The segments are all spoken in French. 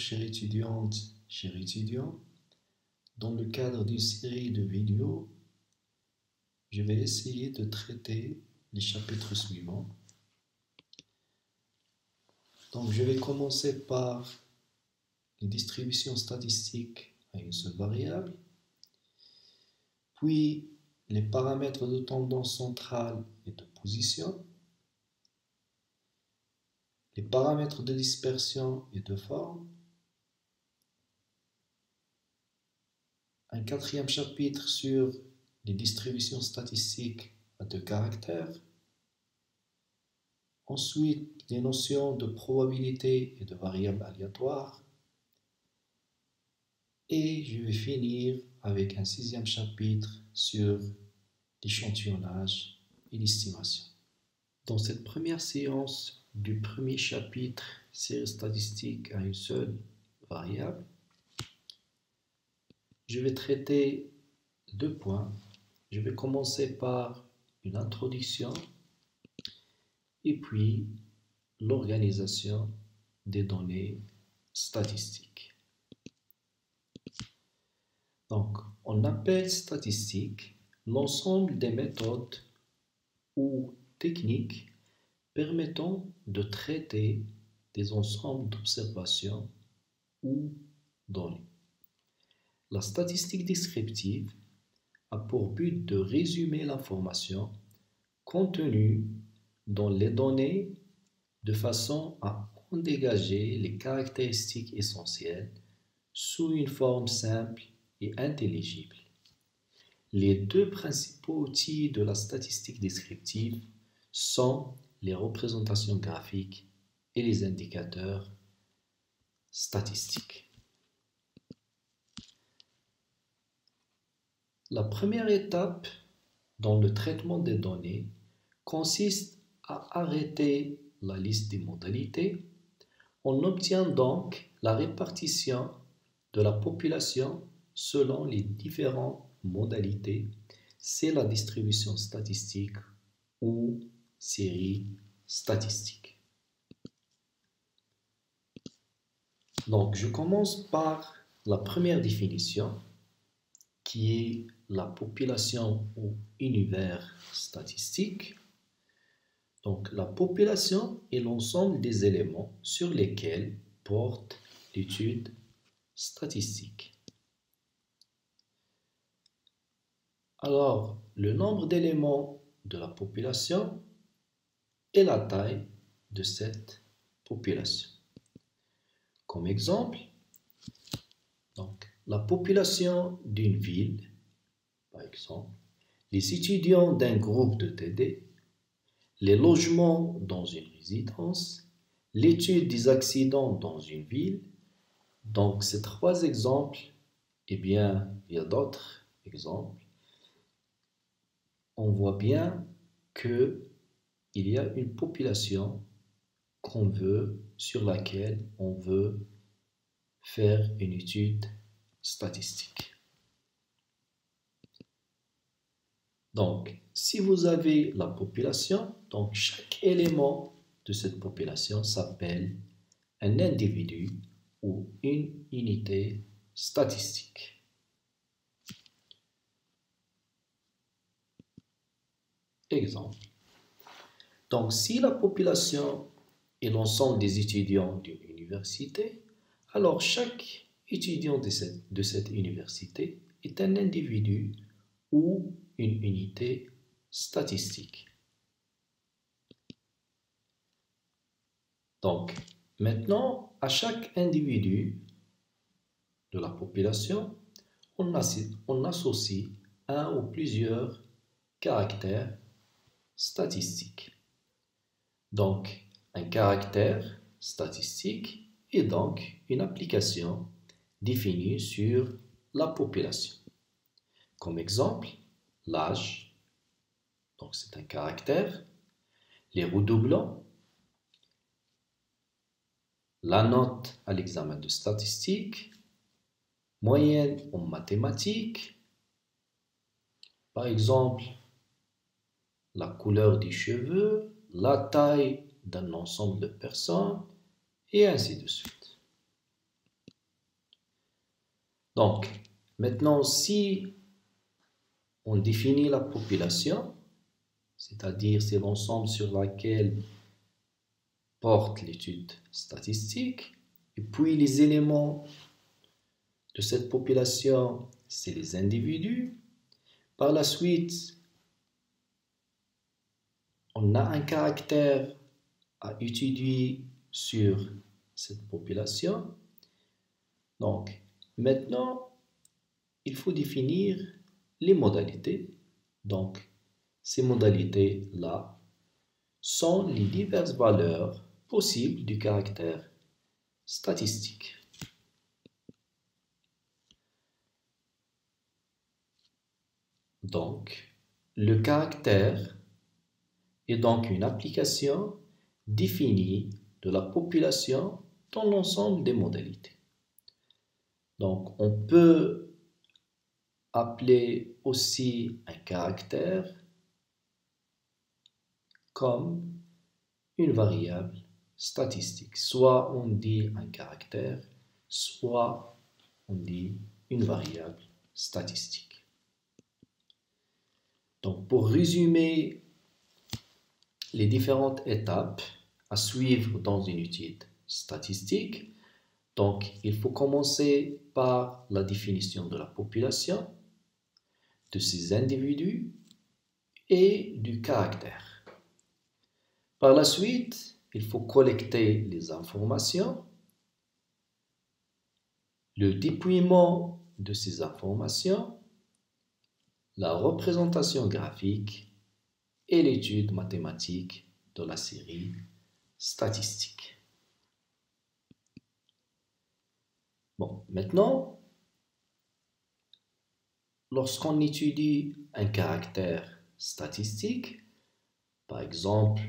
chères étudiantes, chers étudiants. Dans le cadre d'une série de vidéos, je vais essayer de traiter les chapitres suivants. Donc, je vais commencer par les distributions statistiques à une seule variable, puis les paramètres de tendance centrale et de position, les paramètres de dispersion et de forme, un quatrième chapitre sur les distributions statistiques à deux caractères, ensuite les notions de probabilité et de variables aléatoires, et je vais finir avec un sixième chapitre sur l'échantillonnage et l'estimation. Dans cette première séance du premier chapitre, série statistique à une seule variable, je vais traiter deux points. Je vais commencer par une introduction et puis l'organisation des données statistiques. Donc, on appelle statistique l'ensemble des méthodes ou techniques permettant de traiter des ensembles d'observations ou données. La statistique descriptive a pour but de résumer l'information contenue dans les données de façon à en dégager les caractéristiques essentielles sous une forme simple et intelligible. Les deux principaux outils de la statistique descriptive sont les représentations graphiques et les indicateurs statistiques. La première étape dans le traitement des données consiste à arrêter la liste des modalités. On obtient donc la répartition de la population selon les différentes modalités. C'est la distribution statistique ou série statistique. Donc, je commence par la première définition qui est la population ou univers statistique. Donc, la population est l'ensemble des éléments sur lesquels porte l'étude statistique. Alors, le nombre d'éléments de la population est la taille de cette population. Comme exemple, donc, la population d'une ville, par exemple, les étudiants d'un groupe de TD, les logements dans une résidence, l'étude des accidents dans une ville. Donc, ces trois exemples, eh bien, il y a d'autres exemples. On voit bien qu'il y a une population sur laquelle on veut faire une étude statistique. Donc, si vous avez la population, donc chaque élément de cette population s'appelle un individu ou une unité statistique. Exemple. Donc, si la population est l'ensemble des étudiants d'une université, alors chaque étudiant de cette université est un individu ou une unité statistique. Donc, maintenant, à chaque individu de la population, on associe un ou plusieurs caractères statistiques. Donc, un caractère statistique est donc une application définie sur la population. Comme exemple, l'âge, donc c'est un caractère, les redoublants, la note à l'examen de statistique, moyenne en mathématiques, par exemple, la couleur des cheveux, la taille d'un ensemble de personnes, et ainsi de suite. Donc, maintenant, si on définit la population, c'est-à-dire c'est l'ensemble sur lequel porte l'étude statistique, et puis les éléments de cette population, c'est les individus. Par la suite, on a un caractère à étudier sur cette population. Donc, maintenant, il faut définir les modalités. Donc, ces modalités-là sont les diverses valeurs possibles du caractère statistique. Donc, le caractère est donc une application définie de la population dans l'ensemble des modalités. Donc, on peut appeler aussi un caractère comme une variable statistique. Soit on dit un caractère, soit on dit une variable statistique. Donc, pour résumer les différentes étapes à suivre dans une étude statistique, donc il faut commencer par la définition de la population, de ses individus et du caractère. Par la suite, il faut collecter les informations, le dépouillement de ces informations, la représentation graphique et l'étude mathématique de la série statistique. Bon, maintenant, lorsqu'on étudie un caractère statistique, par exemple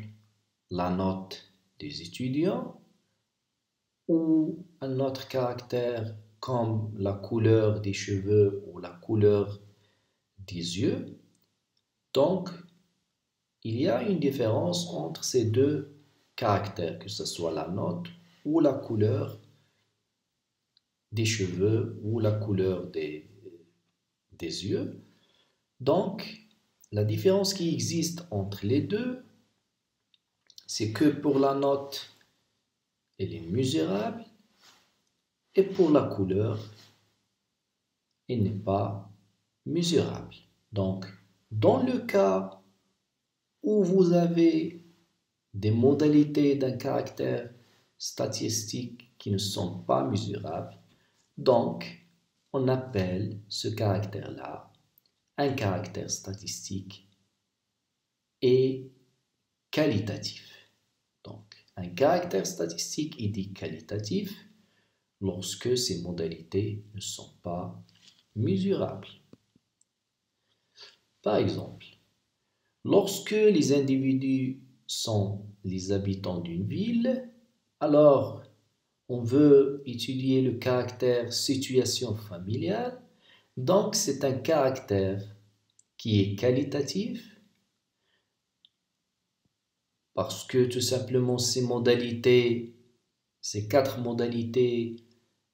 la note des étudiants, ou un autre caractère comme la couleur des cheveux ou la couleur des yeux, donc il y a une différence entre ces deux caractères, que ce soit la note ou la couleur des cheveux ou la couleur des yeux. Donc, la différence qui existe entre les deux, c'est que pour la note, elle est mesurable et pour la couleur, elle n'est pas mesurable. Donc, dans le cas où vous avez des modalités d'un caractère statistique qui ne sont pas mesurables, donc on appelle ce caractère-là un caractère statistique et qualitatif. Donc, un caractère statistique est dit qualitatif lorsque ces modalités ne sont pas mesurables. Par exemple, lorsque les individus sont les habitants d'une ville, alors on veut étudier le caractère situation familiale, donc c'est un caractère qui est qualitatif parce que tout simplement ces modalités, ces 4 modalités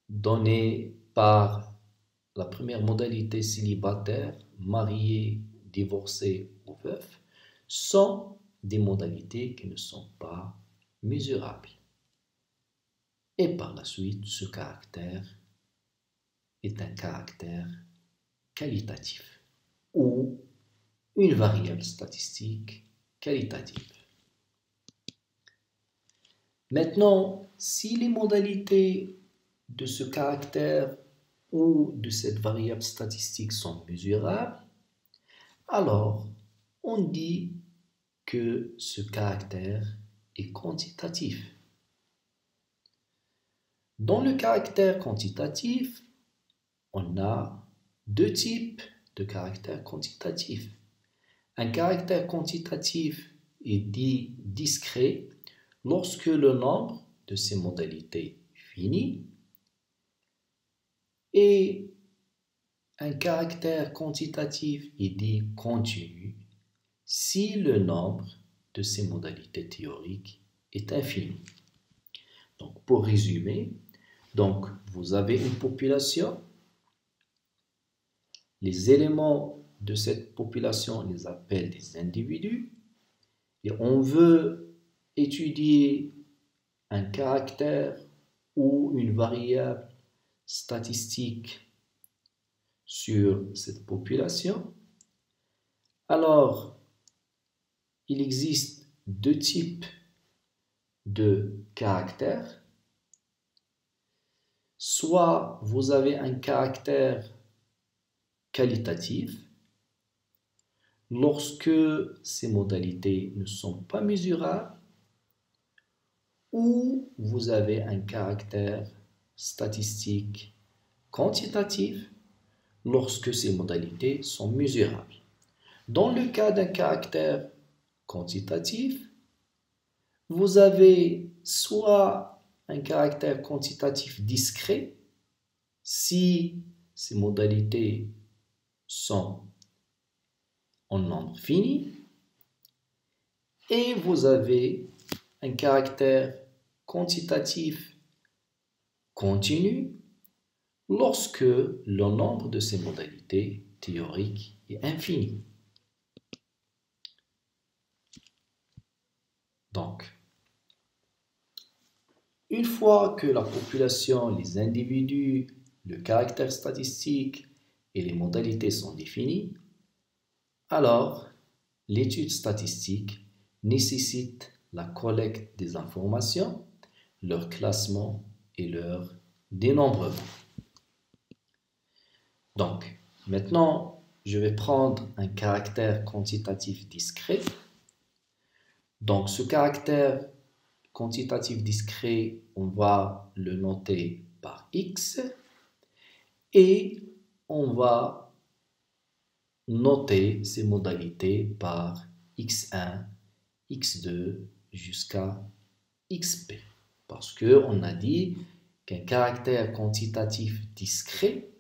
données par la première modalité célibataire, marié, divorcé ou veuf, sont des modalités qui ne sont pas mesurables. Et par la suite, ce caractère est un caractère qualitatif ou une variable statistique qualitative. Maintenant, si les modalités de ce caractère ou de cette variable statistique sont mesurables, alors on dit que ce caractère est quantitatif. Dans le caractère quantitatif, on a deux types de caractères quantitatifs. Un caractère quantitatif est dit discret lorsque le nombre de ses modalités finit et un caractère quantitatif est dit continu si le nombre de ses modalités théoriques est infini. Donc, pour résumer, donc, vous avez une population les éléments de cette population, on les appelle des individus. Et on veut étudier un caractère ou une variable statistique sur cette population. Alors, il existe deux types de caractères. Soit vous avez un caractère qualitatif, lorsque ces modalités ne sont pas mesurables, ou vous avez un caractère statistique quantitatif, lorsque ces modalités sont mesurables. Dans le cas d'un caractère quantitatif, vous avez soit un caractère quantitatif discret, si ces modalités sont en nombre fini, et vous avez un caractère quantitatif continu lorsque le nombre de ces modalités théoriques est infini. Donc, une fois que la population, les individus, le caractère statistique et les modalités sont définis, alors l'étude statistique nécessite la collecte des informations, leur classement et leur dénombrement. Donc, maintenant, je vais prendre un caractère quantitatif discret. Donc, ce caractère quantitatif discret, on va le noter par x et on va noter ces modalités par x1, x2 jusqu'à xp. Parce qu'on a dit qu'un caractère quantitatif discret,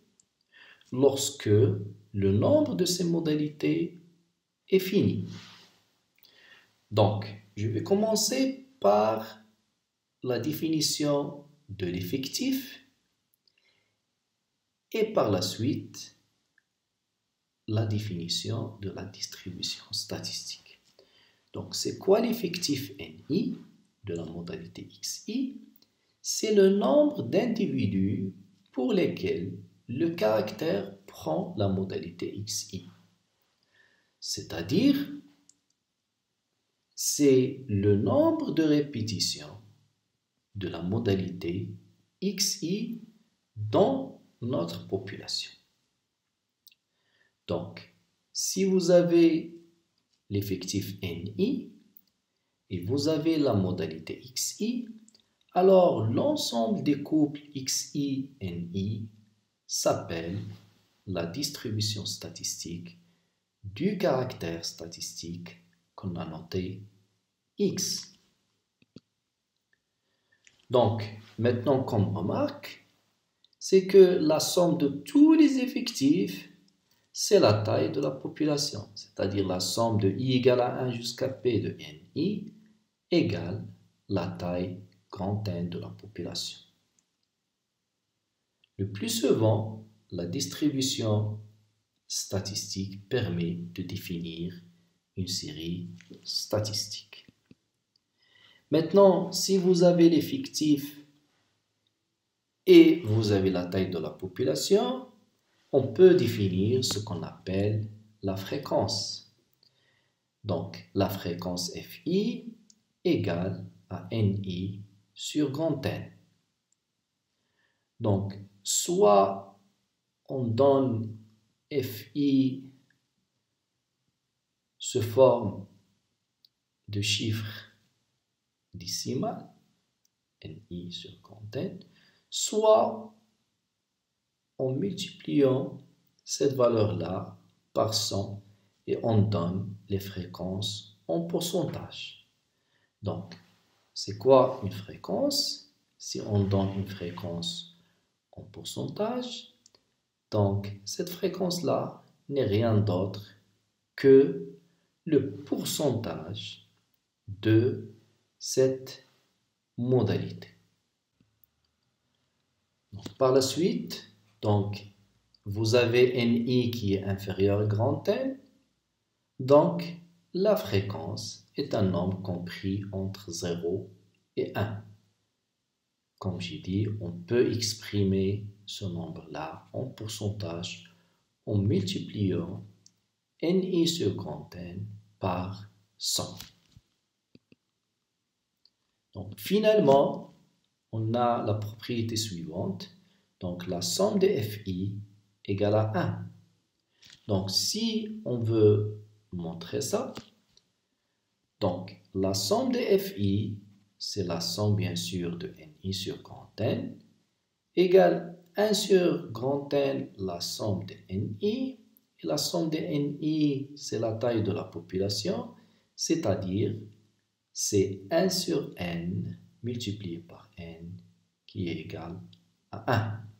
lorsque le nombre de ces modalités est fini. Donc, je vais commencer par la définition de l'effectif et par la suite la définition de la distribution statistique. Donc, c'est quoi l'effectif NI de la modalité XI? C'est le nombre d'individus pour lesquels le caractère prend la modalité XI. C'est-à-dire, c'est le nombre de répétitions de la modalité XI dans notre population. Donc, si vous avez l'effectif NI et vous avez la modalité XI, alors l'ensemble des couples XI-NI s'appelle la distribution statistique du caractère statistique qu'on a noté X. Donc, maintenant comme remarque, c'est que la somme de tous les effectifs, c'est la taille de la population, c'est-à-dire la somme de I égale à 1 jusqu'à P de NI égale la taille grand N de la population. Le plus souvent, la distribution statistique permet de définir une série statistique. Maintenant, si vous avez l'effectif et vous avez la taille de la population, on peut définir ce qu'on appelle la fréquence. Donc, la fréquence Fi égale à Ni sur grand N. Donc, soit on donne Fi sous forme de chiffres décimal, Ni sur grand N, soit en multipliant cette valeur-là par 100 et on donne les fréquences en pourcentage. Donc, c'est quoi une fréquence? Si on donne une fréquence en pourcentage, donc cette fréquence-là n'est rien d'autre que le pourcentage de cette modalité. Donc, par la suite, donc, vous avez NI qui est inférieur à grand N, donc la fréquence est un nombre compris entre 0 et 1. Comme j'ai dit, on peut exprimer ce nombre-là en pourcentage en multipliant NI sur grand N par 100. Donc finalement, on a la propriété suivante. Donc la somme des FI égale à 1. Donc si on veut montrer ça, donc la somme des FI, c'est la somme bien sûr de NI sur grand N, égale 1 sur grand N, la somme de NI, et la somme de NI, c'est la taille de la population, c'est-à-dire c'est 1 sur N multiplié par N qui est égal à 1.